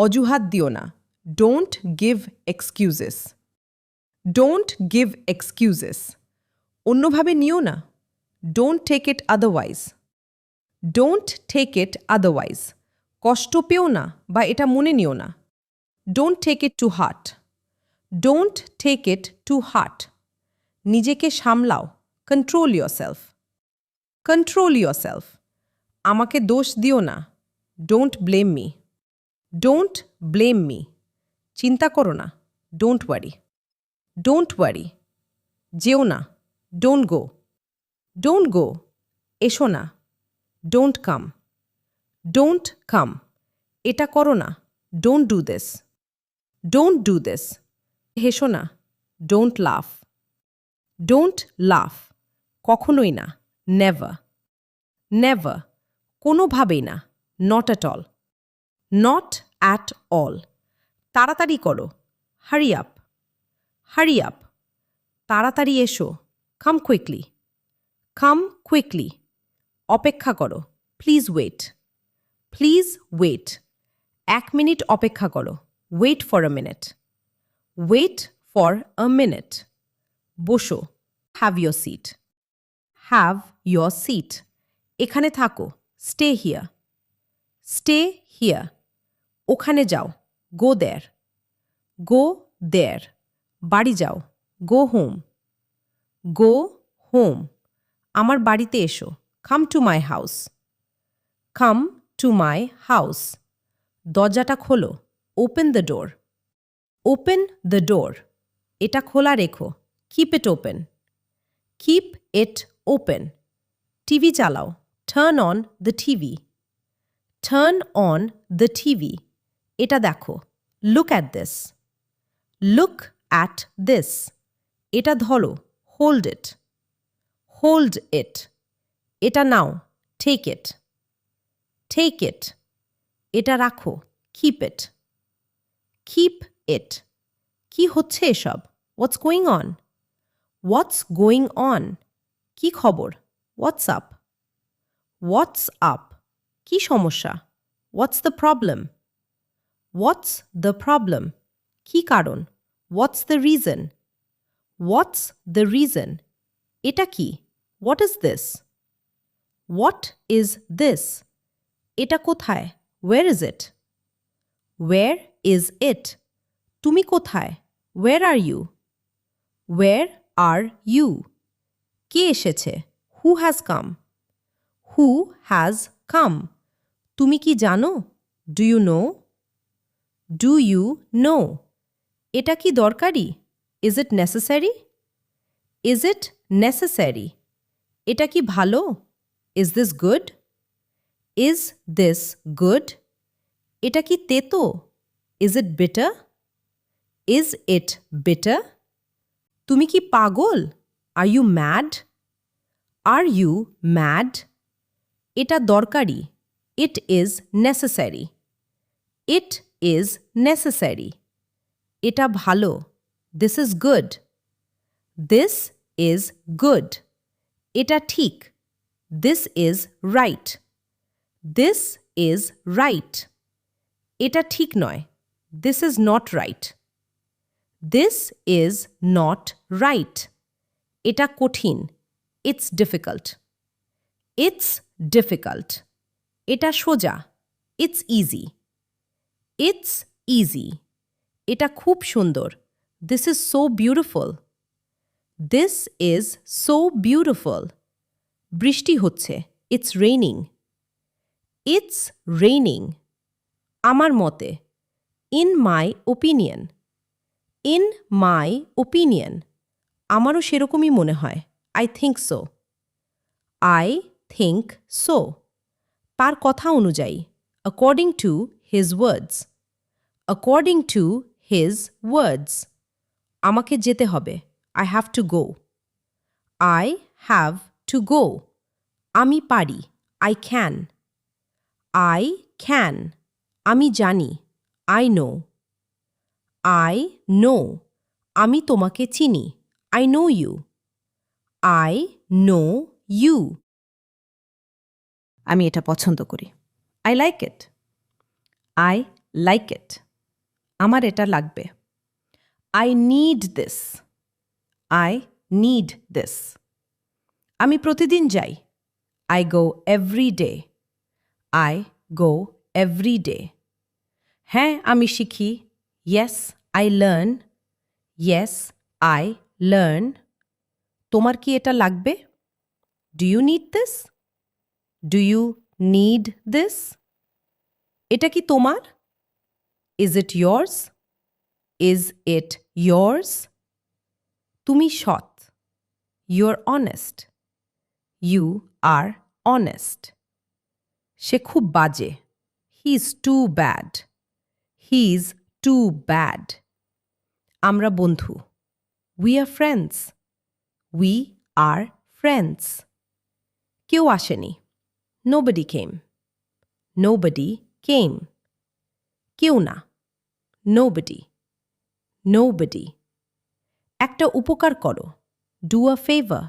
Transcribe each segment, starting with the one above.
অজুহাত দিও না। Don't give excuses. Don't give excuses. অন্যভাবে নিও না। Don't take it otherwise. Don't take it otherwise. কষ্ট পেও না বা এটা মনে নিও না। Don't take it to heart. Don't take it to heart. নিজেকে সামলাও। Control yourself. Control yourself. আমাকে দোষ দিও না। Don't blame me. Don't blame me. চিন্তা করো না। Don't worry. Don't worry. যেও না। Don't go. Don't go. এসো না। Don't come. Don't come. এটা করো না। Don't do this. Don't do this. হেসো না। Don't laugh. Don't laugh. কখনোই না। Never. Never. কোনোভাবেই না। Not at all. Not at all. তাড়াতাড়ি করো। Hurry up. Hurry up. তাড়াতাড়ি এসো। Come quickly. Come quickly. অপেক্ষা করো। Please wait. Please wait. 1 minute অপেক্ষা করো। Wait for a minute. Wait for a minute. বসো। Have your seat. Have your seat. এখানে থাকো। Stay here. Stay here. ওখানে যাও। Go there. Go there. বাড়ি যাও। Go home. Go home. আমার বাড়িতে এসো। Come to my house. Come to my house. দরজাটা খোলো। Open the door. Open the door. এটা খোলা রেখো। Keep it open. Keep it open. TV চালাও। Turn on the TV. Turn on the TV. এটা দেখো। Look at this. Look at this. এটা ধরো। Hold it. Hold it. এটা নাও। Take it. Take it. এটা রাখো। Keep it. Keep it. কি হচ্ছে এসব? What's going on? What's going on? কি খবর? What's up? What's up? কি সমস্যা? What's the problem? What's the problem? কি কারণ? What's the reason? What's the reason? এটা কি? What is this? What is this? এটা কোথায়? Where is it? Where is it? তুমি কোথায়? Where are you? Where are you? কে এসেছে? Who has come? Who has come? তুমি কি জানো? Do you know? Do you know? এটা কি দরকারি? Is it necessary? Is it necessary? এটা কি ভালো? Is this good? Is this good? এটা কি তেতো? Is it bitter? Is it bitter? তুমি কি পাগল? Are you mad? Are you mad? এটা দরকারি। It is necessary. It is necessary. এটা ভালো। This is good. This is good. এটা ঠিক। This is right. This is right. এটা ঠিক নয়। This is not right. This is not right. এটা কঠিন। It's difficult. It's difficult. এটা সোজা। It's easy. It's easy. এটা খুব সুন্দর। This is so beautiful. This is so beautiful. বৃষ্টি হচ্ছে। It's raining. It's raining. আমার মতে। In my opinion. In my opinion. আমারও সেরকমই মনে হয়। I think so. I think so. তার কথা অনুযায়ী। According to his words. According to his words. আমাকে যেতে হবে। I have to go. I have to go. আমি পারি। I can. I can. আমি জানি। I know. I know. আমি তোমাকে চিনি। I know you. I know you. আমি এটা পছন্দ করি। I like it. I like it আমার এটা লাগবে I need this I need this আমি প্রতিদিন যাই I go every day I go every day হ্যাঁ আমি শিখি yes I learn yes I learn তোমার কি এটা লাগবে do you need this do you need this এটা কি তোমার is it yours is it yours তুমি সৎ you are honest you are honest সে খুব বাজে he is too bad he is too bad আমরা বন্ধু we are friends we are friends কেউ আসেনি নোবডি কেম নোবডি কেম কেউ না নোবডি নোবডি একটা উপকার করো do a favour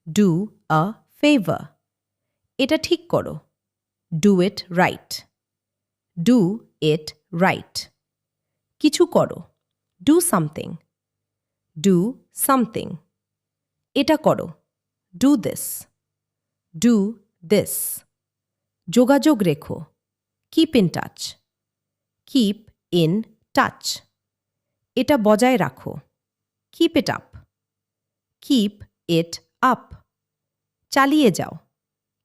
do a favour এটা ঠিক করো do it right do it right কিছু করো ডু সামথিং ডু সামথিং এটা করো ডু দিস ডু দিস যোগাযোগ রেখো keep in touch keep in touch এটা বজায় রাখো keep it up keep it up চালিয়ে যাও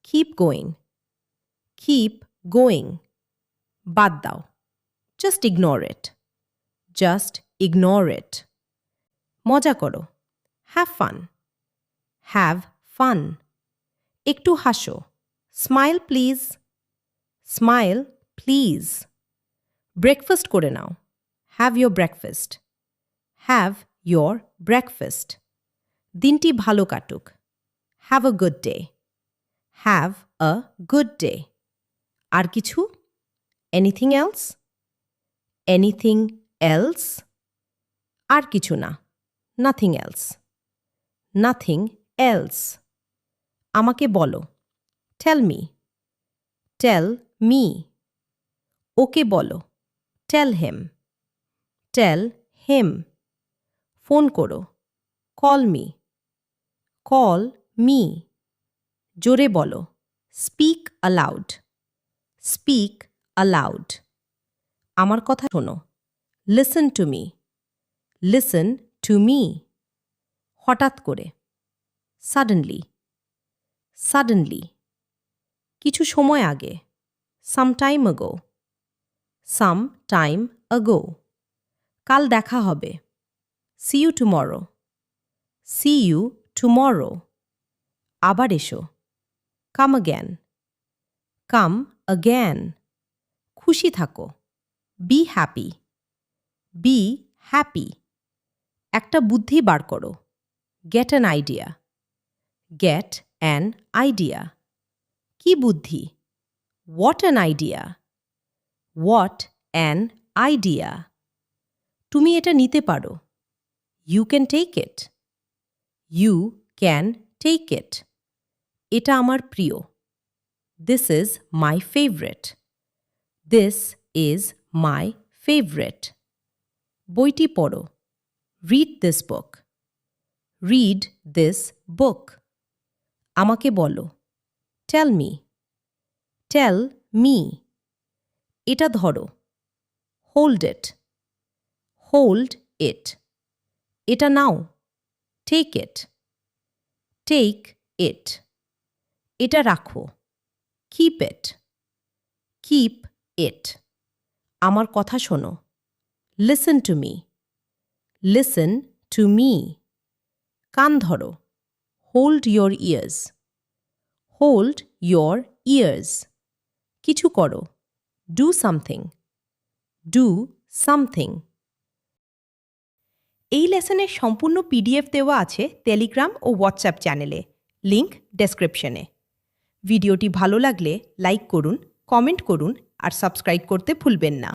কিপ গোয়িং কিপ গোয়িং বাদ দাও just ignore it just ignore it মজা করো হ্যাভ ফান হ্যাভ ফান একটু হাসো smile please smile please breakfast করে নাও have your breakfast have your breakfast দিনটি ভালো কাটুক have a good day have a good day আর কিছু এনিথিং এলস এনিথিং এলস আর কিছু না নাথিং এলস নাথিং এলস আমাকে বলো tell me tell me okay বলো টেল হিম টেল হিম ফোন করো কল মি কল মি জোরে বলো স্পিক অ্যালাউড স্পিক অ্যালাউড আমার কথা শোনো listen to me listen to me হঠাৎ করে সাডেনলি সাডেনলি কিছু সময় আগে সাম টাইম আগো সাম টাইম আগো কাল দেখা হবে see you tomorrow see you tomorrow আবার এসো কাম অ্যাগেন কাম অ্যাগেন খুশি থাকো বি হ্যাপি বি হ্যাপি একটা বুদ্ধি বার করো get an idea get an idea কি বুদ্ধি what an idea what an idea তুমি এটা নিতে পারো you can take it you can take it এটা আমার প্রিয় this is my favourite this is my favourite বইটি পড়ো read this book read this book আমাকে বলো টেল মি টেল মি এটা ধরো হোল্ড ইট হোল্ড ইট এটা নাও টেক ইট টেক ইট এটা রাখো কিপ ইট কিপ ইট আমার কথা শোনো listen to me listen to me কান ধরো hold your years hold your years কিছু করো ডু সামথিং ডু সামথিং এই লেসনের সম্পূর্ণ পিডিএফ দেওয়া আছে টেলিগ্রাম ও হোয়াটসঅ্যাপ চ্যানেলে লিংক ডেসক্রিপশনে ভিডিওটি ভালো লাগলে লাইক করুন কমেন্ট করুন আর সাবস্ক্রাইব করতে ভুলবেন না